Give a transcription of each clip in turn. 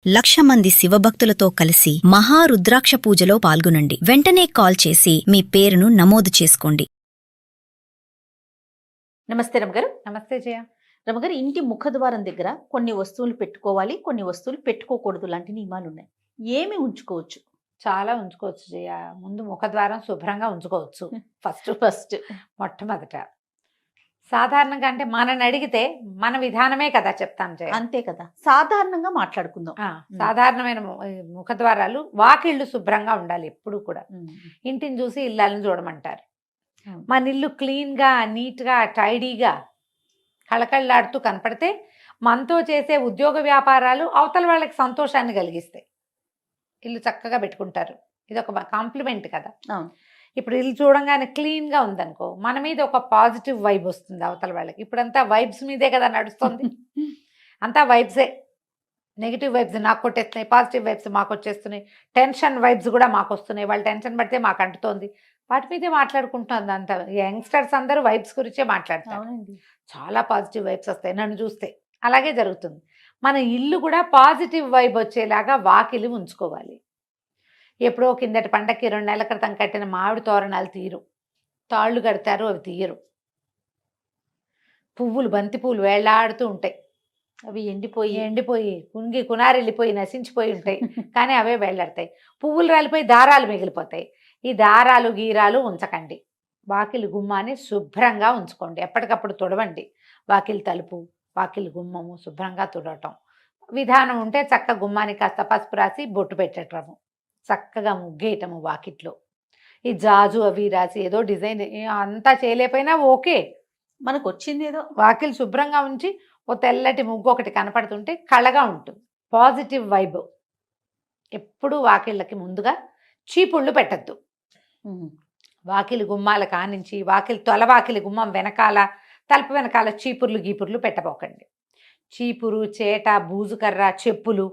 1,00,000 మంది శివభక్తులతో కలిసి మహారుద్రాక్ష పూజలో పాల్గొనండి. వెంటనే కాల్ చేసి మీ పేరును నమోదు చేసుకోండి. నమస్తే రమగారు. నమస్తే జయ. రమగారు, ఇంటి ముఖద్వారం దగ్గర కొన్ని వస్తువులు పెట్టుకోవాలి, కొన్ని వస్తువులు పెట్టుకోకూడదు లాంటి నియమాలు ఉన్నాయి. ఏమి ఉంచుకోవచ్చు? చాలా ఉంచుకోవచ్చు జయ. ముందు ముఖద్వారం శుభ్రంగా ఉంచుకోవచ్చు. ఫస్ట్ మొట్టమొదట సాధారణంగా అంటే మనని అడిగితే మన విధానమే కదా చెప్తాం జయ. అంతే కదా, సాధారణంగా మాట్లాడుకుందాం. సాధారణమైన ముఖద్వారాలు, వాకిళ్ళు శుభ్రంగా ఉండాలి ఎప్పుడు కూడా. ఇంటిని చూసి ఇళ్ళని చూడమంటారు. మన ఇల్లు క్లీన్గా, నీట్గా, టైడీగా, కళకళలాడుతూ కనపడితే మనతో చేసే ఉద్యోగ వ్యాపారాలు అవతల వాళ్ళకి సంతోషాన్ని కలిగిస్తాయి. ఇల్లు చక్కగా పెట్టుకుంటారు. ఇది ఒక కాంప్లిమెంట్ కదా. ఇప్పుడు ఇల్లు చూడంగానే క్లీన్గా ఉందనుకో, మన మీద ఒక పాజిటివ్ వైబ్ వస్తుంది అవతల వాళ్ళకి. ఇప్పుడంతా వైబ్స్ మీదే కదా నడుస్తుంది. అంతా వైబ్సే. నెగిటివ్ వైబ్స్ నాకు కొట్టేస్తున్నాయి, పాజిటివ్ వైబ్స్ మాకు వచ్చేస్తున్నాయి, టెన్షన్ వైబ్స్ కూడా మాకు వస్తున్నాయి. వాళ్ళు టెన్షన్ పడితే మాకు అంటుతోంది. వాటి మీదే మాట్లాడుకుంటుంది అంత. యంగ్స్టర్స్ అందరూ వైబ్స్ గురించే మాట్లాడతారు. చాలా పాజిటివ్ వైబ్స్ వస్తాయి నన్ను చూస్తే. అలాగే జరుగుతుంది. మన ఇల్లు కూడా పాజిటివ్ వైబ్ వచ్చేలాగా వాకిలి ఉంచుకోవాలి. ఎప్పుడో కిందటి పండక్కి 2 నెలల క్రితం కట్టిన మామిడి తోరణాలు తీరు, తాళ్ళు కడతారు, అవి తీయరు. పువ్వులు, బంతి పువ్వులు వేళ్లాడుతూ ఉంటాయి. అవి ఎండిపోయి కుంగి కునారెళ్ళిపోయి నశించిపోయి ఉంటాయి. కానీ అవే వేళ్లాడతాయి. పువ్వులు రాలిపోయి దారాలు మిగిలిపోతాయి. ఈ దారాలు గీరాలు ఉంచకండి. వాకిలి గుమ్మాన్ని శుభ్రంగా ఉంచుకోండి. ఎప్పటికప్పుడు తుడవండి. వాకిలి తలుపు, వాకిలి గుమ్మము శుభ్రంగా తుడవటం. విధానం ఉంటే చక్క గుమ్మానికి కాస్త పసుపు రాసి బొట్టు పెట్టటము, చక్కగా ముగ్గేయటము వాకిట్లో. ఈ జాజు అవి రాసి ఏదో డిజైన్ అంతా చేయలేకపోయినా ఓకే, మనకు వచ్చింది ఏదో. వాకిలి శుభ్రంగా ఉంచి ఓ తెల్లటి ముగ్గు ఒకటి కనపడుతుంటే కళగా ఉంటుంది. Positive vibe. ఎప్పుడు వాకిళ్ళకి ముందుగా చీపుళ్ళు పెట్టద్దు. వాకిలి గుమ్మాల కానించి వాకిలి తొలవాకిలి గుమ్మం వెనకాల, తలుపు వెనకాల చీపుర్లు గీపుర్లు పెట్టబోకండి. చీపురు, చేట, బూజుకర్ర, చెప్పులు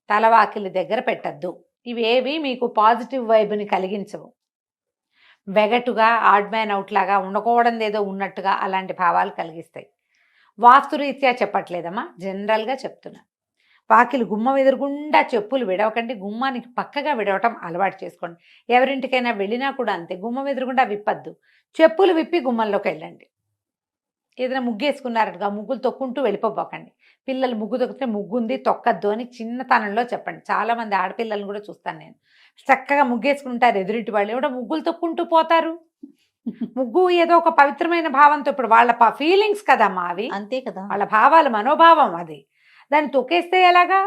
తలవాకిలి దగ్గర పెట్టద్దు. ఇవేవి మీకు పాజిటివ్ వైబ్ని కలిగించవు. వెగటుగా, ఆడ్ మ్యాన్ అవుట్ లాగా, ఉండకూడదు ఏదో ఉన్నట్టుగా అలాంటి భావాలు కలిగిస్తాయి. వాస్తురీత్యా చెప్పట్లేదమ్మా, జనరల్గా చెప్తున్నా. వాకిలి గుమ్మం ఎదురుగుండా చెప్పులు విడవకండి. గుమ్మానికి పక్కగా విడవటం అలవాటు చేసుకోండి. ఎవరింటికైనా వెళ్ళినా కూడా అంతే, గుమ్మం ఎదురుగుండా విప్పద్దు. చెప్పులు విప్పి గుమ్మంలోకి వెళ్ళండి. ఏదైనా ముగ్గేసుకున్నారట్టుగా ముగ్గులు తొక్కుంటూ వెళ్ళిపోబోకండి. పిల్లలు ముగ్గు తొక్కితే ముగ్గుంది తొక్కద్దు అని చిన్నతనంలో చెప్పండి. చాలామంది ఆడపిల్లలను కూడా చూస్తాను నేను. చక్కగా ముగ్గేసుకుంటారు ఎదురింటి వాళ్ళు, ఎవడో ముగ్గులు తొక్కుంటూ పోతారు. ముగ్గు ఏదో ఒక పవిత్రమైన భావంతో, ఇప్పుడు వాళ్ళ ఫీలింగ్స్ కదమ్మా అవి. అంతే కదా, వాళ్ళ భావాలు, మనోభావం అది. దాన్ని తొక్కేస్తే ఎలాగా?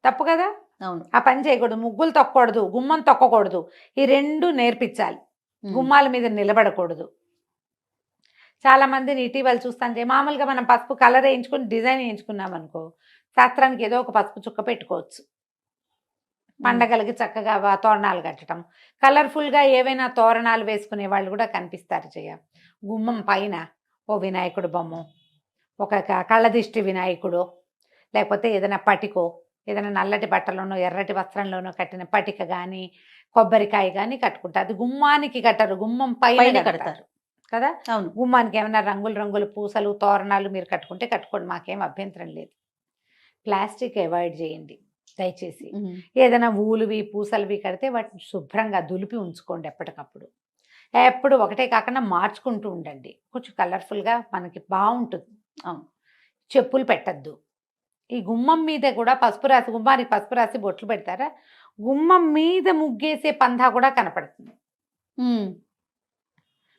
తప్పు కదా. అవును, ఆ పని చేయకూడదు. ముగ్గులు తొక్కకూడదు, గుమ్మం తొక్కకూడదు. ఈ 2 నేర్పించాలి. గుమ్మాల మీద నిలబడకూడదు. చాలా మందిని ఇటీవల చూస్తాను, మామూలుగా మనం పసుపు కలర్ వేయించుకుని డిజైన్ వేయించుకున్నాం అనుకో, శాస్త్రానికి ఏదో ఒక పసుపు చుక్క పెట్టుకోవచ్చు. పండగలకి చక్కగా తోరణాలు కట్టడం, కలర్ఫుల్గా ఏవైనా తోరణాలు వేసుకునే వాళ్ళు కూడా కనిపిస్తారు. గుమ్మం పైన ఓ వినాయకుడు బొమ్మ, ఒక కళ్ళదిష్టి వినాయకుడు, లేకపోతే ఏదైనా పటికో, ఏదైనా నల్లటి బట్టలోనో ఎర్రటి వస్త్రంలోనో కట్టిన పటిక కానీ, కొబ్బరికాయ కానీ కట్టుకుంటారు. అది గుమ్మానికి కట్టరు, గుమ్మం పైన కడతారు కదా. అవును, గుమ్మానికి ఏమైనా రంగులు పూసలు, తోరణాలు మీరు కట్టుకుంటే కట్టుకోండి, మాకేం అభ్యంతరం లేదు. ప్లాస్టిక్ అవాయిడ్ చేయండి దయచేసి. ఏదైనా ఊలువి పూసలువి కడితే వాటిని శుభ్రంగా దులిపి ఉంచుకోండి ఎప్పటికప్పుడు. ఎప్పుడు ఒకటే కాకుండా మార్చుకుంటూ ఉండండి. కొంచెం కలర్ఫుల్గా మనకి బాగుంటుంది. చెప్పులు పెట్టద్దు. ఈ గుమ్మం మీద కూడా పసుపు రాసి, గుమ్మానికి పసుపు రాసి బొట్లు పెడతారా, గుమ్మం మీద ముగ్గేసే పందా కూడా కనపడుతుంది.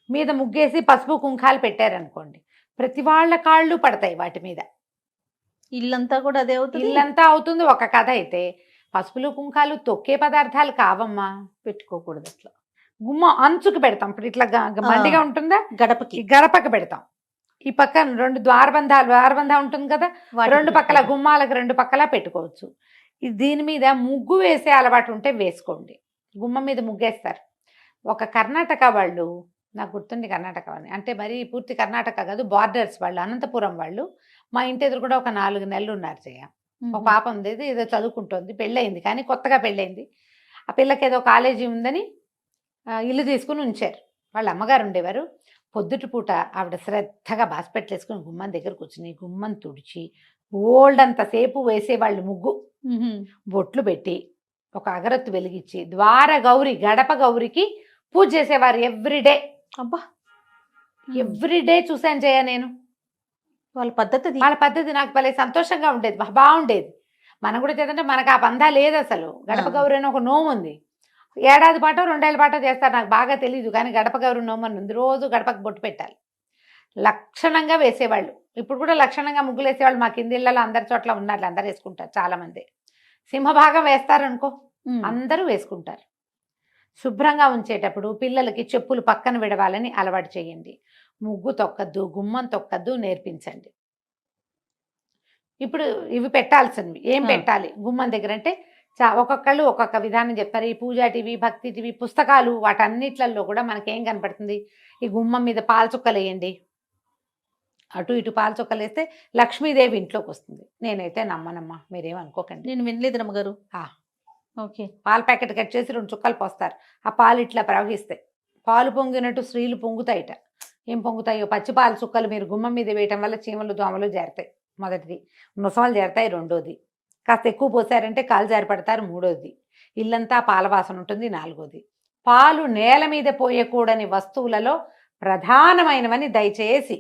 మీద ముగ్గేసి పసుపు కుంకాలు పెట్టారనుకోండి, ప్రతి వాళ్ళ కాళ్ళు పడతాయి వాటి మీద. ఇల్లంతా కూడా అదే అవుతుంది. ఇల్లంతా అవుతుంది. ఒక కథ అయితే పసుపులు కుంకాలు తొక్కే పదార్థాలు కావమ్మా, పెట్టుకోకూడదు. అట్లా గుమ్మ అంచుకు పెడతాం. ఇప్పుడు ఇట్లా మండిగా ఉంటుందా, గడపకి పెడతాం. ఈ పక్క 2 ద్వారబంధం ఉంటుంది కదా, 2 పక్కల గుమ్మాలకు 2 పక్కల పెట్టుకోవచ్చు. దీని మీద ముగ్గు వేసే అలవాటు ఉంటే వేసుకోండి. గుమ్మం మీద ముగ్గేస్తారు. ఒక కర్ణాటక వాళ్ళు, నాకు గుర్తుంది కర్ణాటక అని, అంటే మరి పూర్తి కర్ణాటక కాదు, బార్డర్స్ వాళ్ళు, అనంతపురం వాళ్ళు. మా ఇంటి ఎదురు కూడా ఒక 4 నెలలు ఉన్నారు. ఒక పాప ఉంది, ఏదో చదువుకుంటుంది, పెళ్ళయింది, కానీ కొత్తగా పెళ్ళయింది. ఆ పిల్లకి ఏదో కాలేజీ ఉందని ఇల్లు తీసుకుని ఉంచారు. వాళ్ళ అమ్మగారు ఉండేవారు. పొద్దుటి పూట ఆవిడ శ్రద్ధగా బాస్పెట్లు వేసుకుని గుమ్మం దగ్గర కూర్చుని గుమ్మం తుడిచి ఓల్డ్ అంతసేపు వేసేవాళ్ళు ముగ్గు. బొట్లు పెట్టి ఒక అగరత్తు వెలిగించి ద్వార గౌరి గడప గౌరికి పూజ చేసేవారు ఎవ్రీడే. అబ్బా ఎవ్రీడే చూసాను జయ నేను. వాళ్ళ పద్ధతి అది. వాళ్ళ పద్ధతి నాకు భలే సంతోషంగా ఉండేది, బాగుండేది. మనం కూడా చేద్దంటే మనకు ఆ పందా లేదు అసలు. గడప గౌరి అని ఒక నోము ఉంది, ఏడాది పాటో 2 ఏళ్ళ పాటో చేస్తారు, నాకు బాగా తెలియదు. కానీ గడప గౌరి నోము అని ఉంది, రోజు గడపకు బొట్టు పెట్టాలి. లక్షణంగా వేసేవాళ్ళు. ఇప్పుడు కూడా లక్షణంగా ముగ్గులు వేసేవాళ్ళు మా కింది ఇళ్ళలో అందరి చోట్ల ఉన్నారు, అందరు వేసుకుంటారు. చాలా మంది సింహభాగం వేస్తారనుకో, అందరూ వేసుకుంటారు. శుభ్రంగా ఉంచేటప్పుడు పిల్లలకి చెప్పులు పక్కన విడవాలని అలవాటు చేయండి. ముగ్గు తొక్కద్దు, గుమ్మం తొక్కద్దు నేర్పించండి. ఇప్పుడు ఇవి పెట్టాల్సినవి ఏం పెట్టాలి గుమ్మం దగ్గర అంటే ఒక్కొక్కళ్ళు ఒక్కొక్క విధానం చెప్తారు. ఈ పూజా టీవీ, భక్తి టీవీ, పుస్తకాలు, వాటన్నిట్లలో కూడా మనకేం కనపడుతుంది, ఈ గుమ్మం మీద పాల చుక్కలు వేయండి. అటు ఇటు పాల చుక్కలు వేస్తే లక్ష్మీదేవి ఇంట్లోకి వస్తుంది. నేనైతే నమ్మనమ్మా, మీరేమనుకోకండి. నేను వినలేదు రమ్మగారు. ఓకే. పాల ప్యాకెట్ కట్ చేసి 2 చుక్కలు పోస్తారు, ఆ పాలు ఇట్లా ప్రవహిస్తాయి. పాలు పొంగినట్టు స్త్రీలు పొంగుతాయిట. ఏం పొంగుతాయో, పచ్చి పాల చుక్కలు మీరు గుమ్మం మీద వేయటం వల్ల చీమలు దోమలు చేరుతాయి. మొదటిది. ముసమలు చేరుతాయి. రెండోది, కాస్త ఎక్కువ పోసారంటే కాలు జారి పడతారు. మూడోది, ఇల్లంతా పాల వాసన ఉంటుంది. నాలుగోది, పాలు నేల మీద పోయకూడని వస్తువులలో ప్రధానమైనవని దయచేసి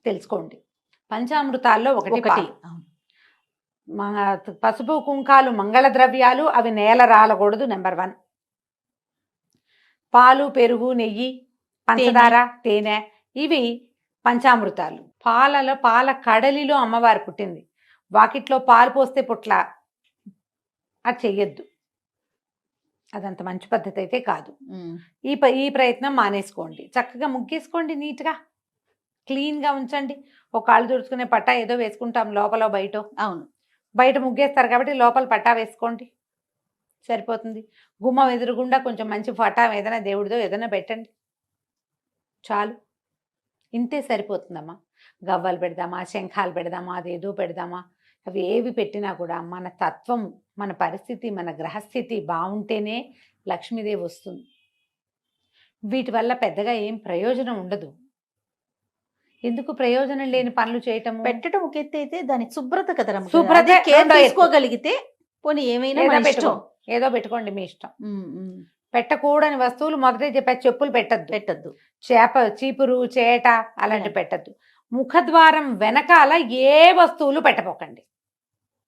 తెలుసుకోండి. పంచామృతాల్లో ఒకటి. పసుపు కుంకాలు మంగళ ద్రవ్యాలు, అవి నేల రాలకూడదు. నెంబర్ 1. పాలు, పెరుగు, నెయ్యి, పంచదార, తేనె, ఇవి పంచామృతాలు. పాల కడలిలో అమ్మవారు పుట్టింది. వాకిట్లో పాలు పోస్తే పుట్ల, అది చెయ్యొద్దు. అదంత మంచి పద్ధతి అయితే కాదు. ఈ ప్రయత్నం మానేసుకోండి. చక్కగా ముగ్గేసుకోండి, నీట్గా క్లీన్గా ఉంచండి. ఒక కాళ్ళు తుడుచుకునే పట్టా ఏదో వేసుకుంటాం లోపల బయట. అవును, బయట ముగ్గేస్తారు కాబట్టి లోపల పట్టా వేసుకోండి, సరిపోతుంది. గుమ్మం ఎదురుగుండా కొంచెం మంచి పట్టా ఏదైనా దేవుడిదో ఏదైనా పెట్టండి, చాలు. ఇంతే సరిపోతుందమ్మా. గవ్వలు పెడదామా, శంఖాలు పెడదామా, అదేదో పెడదామా, అవి ఏవి పెట్టినా కూడా మన తత్వం, మన పరిస్థితి, మన గ్రహస్థితి బాగుంటేనే లక్ష్మీదేవి వస్తుంది. వీటి వల్ల పెద్దగా ఏం ప్రయోజనం ఉండదు. ఎందుకు ప్రయోజనం లేని పనులు చేయటము? పెట్టడం ఒక ఎత్తు అయితే దాని శుభ్రత కదా, శుభ్రత కేర్ తీసుకోగలిగితే పోనీ ఏమైనా ఏదో పెట్టుకోండి, మీ ఇష్టం. పెట్టకూడని వస్తువులు మొదటే చెప్పా, చెప్పులు పెట్టద్దు, చీపురు, చేట అలాంటి పెట్టద్దు. ముఖద్వారం వెనకాల ఏ వస్తువులు పెట్టపోకండి.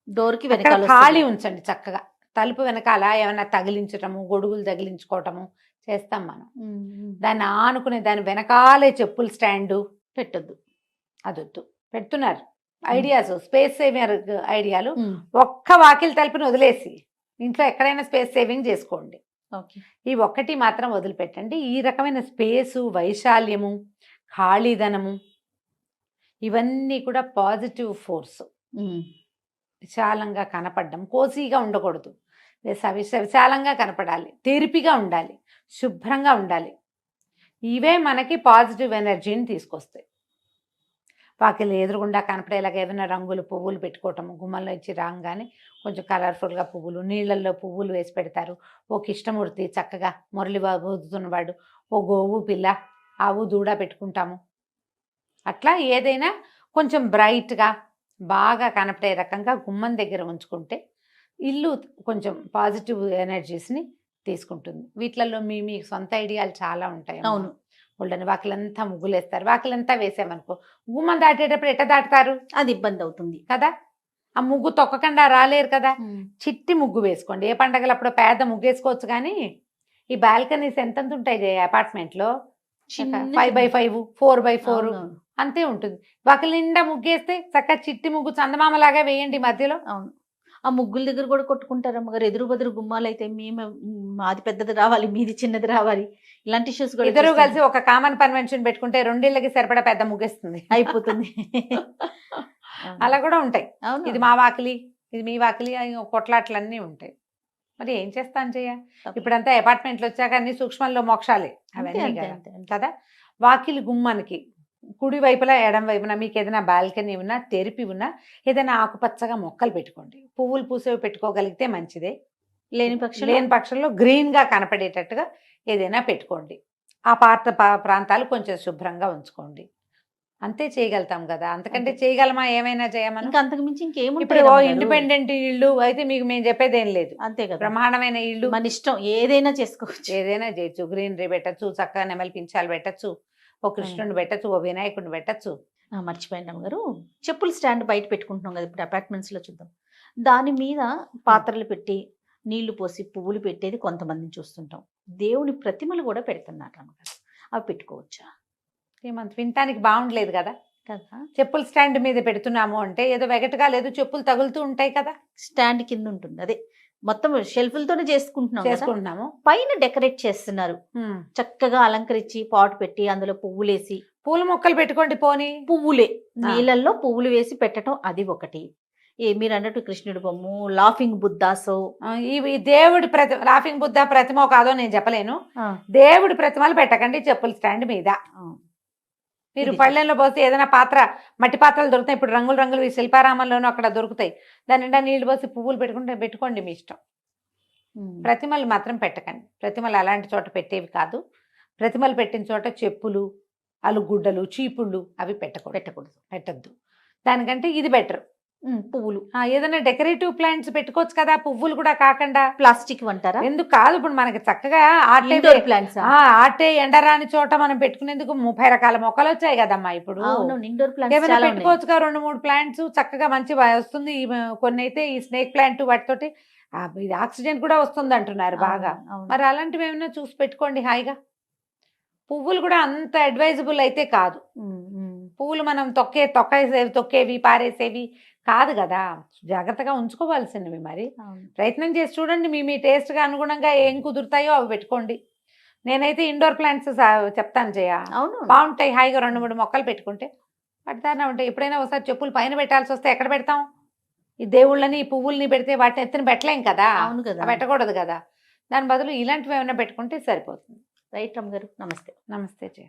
డోర్కి వెనకాల ఖాళీ ఉంచండి చక్కగా. తలుపు వెనకాల ఏమైనా తగిలించటము, గొడుగులు తగిలించుకోవటము చేస్తాం మనం. దాన్ని ఆనుకునే దాని వెనకాలే చెప్పులు స్టాండు పెట్టద్దు, అదొద్దు. పెడుతున్నారు ఐడియాస్, స్పేస్ సేవింగ్ ఐడియాలు. ఒక్క వాకిలి తలుపుని వదిలేసి ఇంట్లో ఎక్కడైనా స్పేస్ సేవింగ్ చేసుకోండి. ఈ ఒక్కటి మాత్రం వదిలిపెట్టండి. ఈ రకమైన స్పేసు, వైశాల్యము, ఖాళీదనము, ఇవన్నీ కూడా పాజిటివ్ ఫోర్స్. విశాలంగా కనపడడం, కోసీగా ఉండకూడదు, విశాలంగా కనపడాలి, తెరిపిగా ఉండాలి, శుభ్రంగా ఉండాలి. ఇవే మనకి పాజిటివ్ ఎనర్జీని తీసుకొస్తాయి. వాకిలి ఎదురుగుండా కనపడేలాగా ఏదైనా రంగులు, పువ్వులు పెట్టుకోవటము. గుమ్మంలో ఇచ్చి రాగానే కొంచెం కలర్ఫుల్గా పువ్వులు, నీళ్ళల్లో పువ్వులు వేసి పెడతారు. ఓ కృష్ణమూర్తి చక్కగా మురళి ఊదుతున్నవాడు, ఓ గోవు పిల్ల, ఆవు దూడ పెట్టుకుంటాము. అట్లా ఏదైనా కొంచెం బ్రైట్గా బాగా కనపడే రకంగా గుమ్మం దగ్గర ఉంచుకుంటే ఇల్లు కొంచెం పాజిటివ్ ఎనర్జీస్ని తీసుకుంటుంది. వీటిలలో మీ సొంత ఐడియాలు చాలా ఉంటాయి. అవును, వాళ్ళని వాకిలంతా ముగ్గులేస్తారు. వాకిలంతా వేసామనుకో, గుమ్మం దాటేటప్పుడు ఎట్ట దాటుతారు? అది ఇబ్బంది అవుతుంది కదా. ఆ ముగ్గు తొక్కకుండా రాలేరు కదా. చిట్టి ముగ్గు వేసుకోండి. ఏ పండగలప్పుడు పెద్ద ముగ్గు వేసుకోవచ్చు, కానీ ఈ బాల్కనీస్ ఎంతంత ఉంటాయి అపార్ట్మెంట్లో, 5x5, 4x4 అంతే ఉంటుంది. వాకిలి నిండా ముగ్గేస్తే చక్కగా చిట్టి ముగ్గు చందమామలాగా వేయండి మధ్యలో. అవును, ఆ ముగ్గుల దగ్గర కూడా కొట్టుకుంటారు అమ్మగారు. ఎదురు బదురు గుమ్మాలు అయితే మాది పెద్దది రావాలి, మీది చిన్నది రావాలి, ఇలాంటి ఇష్యూస్ కూడా. ఇద్దరు కలిసి ఒక కామన్ కన్వెన్షన్ పెట్టుకుంటే 2 ఇళ్ళకి సరిపడా పెద్ద ముగ్గేస్తుంది, అయిపోతుంది. అలా కూడా ఉంటాయి. ఇది మా వాకిలి, ఇది మీ వాకిలి, కొట్లాట్లన్నీ ఉంటాయి. మరి ఏం చేస్తాను చెయ్య. ఇప్పుడంతా అపార్ట్మెంట్లు వచ్చాక అన్ని సూక్ష్మంలో మోక్షాలే అవన్నీ కదా. వాకిలి గుమ్మానికి కుడి వైపులా ఎడం వైపున మీకు ఏదైనా బాల్కనీ ఉన్నా, తెరిపి ఉన్నా, ఏదైనా ఆకుపచ్చగా మొక్కలు పెట్టుకోండి. పువ్వులు పూసేవి పెట్టుకోగలిగితే మంచిదే. లేని పక్షంలో గ్రీన్గా కనపడేటట్టుగా ఏదైనా పెట్టుకోండి. ఆ ప్రాంతాలు కొంచెం శుభ్రంగా ఉంచుకోండి. అంతే చేయగలుగుతాం కదా, అంతకంటే అంతే. చేయగలమా, ఏమైనా చేయమని. ఇంకా అంతకు మించి ఇప్పుడు ఇంకేముంటాయి రమ్మగారు? ఇండిపెండెంట్ ఇళ్ళు అయితే మీకు మేము చెప్పేది ఏం లేదు, అంతే కదా, బ్రహ్మాండమైన ఇళ్ళు మన ఇష్టం ఏదైనా చేసుకోవచ్చు. ఏదైనా చేయొచ్చు, గ్రీనరీ పెట్టచ్చు, చక్కగా నెమలి పించాలు పెట్టచ్చు, ఓ కృష్ణుని పెట్టచ్చు, ఓ వినాయకుడిని పెట్టచ్చు. మర్చిపోయిన రమ్మగారు, చెప్పుల స్టాండ్ బయట పెట్టుకుంటున్నాం కదా ఇప్పుడు అపార్ట్మెంట్స్ లో చూద్దాం, దాని మీద పాత్రలు పెట్టి నీళ్లు పోసి పువ్వులు పెట్టేది కొంతమందిని చూస్తుంటాం. దేవుని ప్రతిమలు కూడా పెడుతున్నారు రమ్మగారు, అవి పెట్టుకోవచ్చా? ఏమంత వినటానికి బాగుండలేదు కదా. కదా, చెప్పుల స్టాండ్ మీద పెడుతున్నాము అంటే ఏదో వెగటగా లేదు, చెప్పులు తగులుతూ ఉంటాయి కదా, స్టాండ్ కింద ఉంటుంది, అదే మొత్తం షెల్ఫ్లతోనే చేసుకుంటున్నాం కదా. చేసుకుంటున్నాము. పైన డెకరేట్ చేస్తున్నారు, చక్కగా అలంకరించి పాట్ పెట్టి అందులో పువ్వులేసి, పూల మొక్కలు పెట్టుకోండి పోనీ. పువ్వులే నీళ్ళల్లో పువ్వులు వేసి పెట్టడం, అది ఒకటి. మీరు అన్నట్టు కృష్ణుడి బొమ్మ, లాఫింగ్ బుద్ధాసో, ఈ దేవుడి లాఫింగ్ బుద్ధ ప్రతిమ కాదో నేను చెప్పలేను, దేవుడి ప్రతిమలు పెట్టకండి చెప్పుల స్టాండ్ మీద. మీరు ఇది పళ్ళెంలో పోసి ఏదైనా పాత్ర, మట్టి పాత్రలు దొరుకుతాయి ఇప్పుడు, రంగులు రంగులు ఈ శిల్పారామంలోనూ అక్కడ దొరుకుతాయి, దాని నిండా నీళ్లు పోసి పువ్వులు పెట్టుకోండి మీ ఇష్టం. ప్రతిమలు మాత్రం పెట్టకండి, ప్రతిమలు అలాంటి చోట పెట్టేవి కాదు. ప్రతిమలు పెట్టిన చోట చెప్పులు, అలుగుడ్డలు, చీపుళ్ళు అవి పెట్టద్దు. దానికంటే ఇది బెటర్. పువ్వులు ఏదైనా డెకరేటివ్ ప్లాంట్స్ పెట్టుకోవచ్చు కదా, పువ్వులు కూడా కాకుండా. ప్లాస్టిక్ అంటారా? ఎందుకు కాదు, ఇప్పుడు మనకి చక్కగా ఇండోర్ ప్లాంట్స్, ఆటే ఎండరాని చోట మనం పెట్టుకునేందుకు 30 రకాల మొక్కలు వచ్చాయి కదమ్మా ఇప్పుడు. ఇండోర్ ఏమైనా ప్లాంట్స్ పెట్టుకోవచ్చుగా 2-3 ప్లాంట్స్ చక్కగా మంచి వస్తుంది. కొన్ని అయితే ఈ స్నేక్ ప్లాంట్ వాటితోటి ఇది ఆక్సిజన్ కూడా వస్తుంది అంటున్నారు బాగా. మరి అలాంటివి ఏమైనా చూసి పెట్టుకోండి హాయిగా. పువ్వులు కూడా అంత అడ్వైజబుల్ అయితే కాదు. పువ్వులు మనం తొక్కేవి పారేసేవి కాదు కదా, జాగ్రత్తగా ఉంచుకోవాల్సినవి. మరి ప్రయత్నం చేసి చూడండి, మీ టేస్ట్గా అనుగుణంగా ఏం కుదురుతాయో అవి పెట్టుకోండి. నేనైతే ఇండోర్ ప్లాంట్స్ చెప్తాను అవును, బాగుంటాయి. హాయిగా 2-3 మొక్కలు పెట్టుకుంటే పడతానే ఉంటాయి. ఎప్పుడైనా ఒకసారి చెప్పులు పైన పెట్టాల్సి వస్తే ఎక్కడ పెడతాం? ఈ దేవుళ్ళని, ఈ పువ్వుల్ని పెడితే వాటిని ఎత్తున పెట్టలేం కదా, అవును కదా, పెట్టకూడదు కదా. దాని బదులు ఇలాంటివి ఏమైనా పెట్టుకుంటే సరిపోతుంది. రైట్ రమ్మ గారు, నమస్తే. నమస్తే జయ.